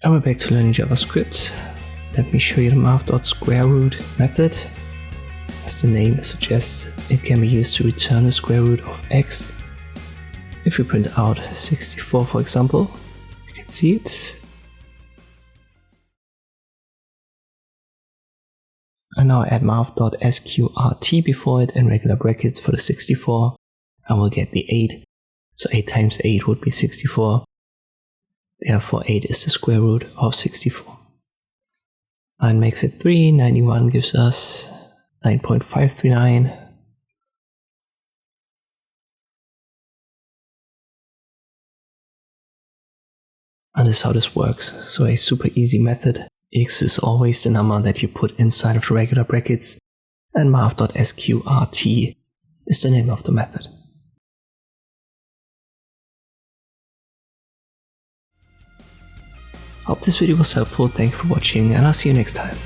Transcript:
And we're back to learning JavaScript. Let me show you the Math.sqrt method. As the name suggests, it can be used to return the square root of x. If we print out 64, for example, you can see it. And now add Math.sqrt before it and regular brackets for the 64, and we'll get the 8. So 8 times 8 would be 64. Therefore 8 is the square root of 64. 9 makes it 3, 91 gives us 9.539. And this is how this works. So a super easy method. X is always the number that you put inside of the regular brackets, and Math.sqrt is the name of the method. Hope this video was helpful, thank you for watching, and I'll see you next time.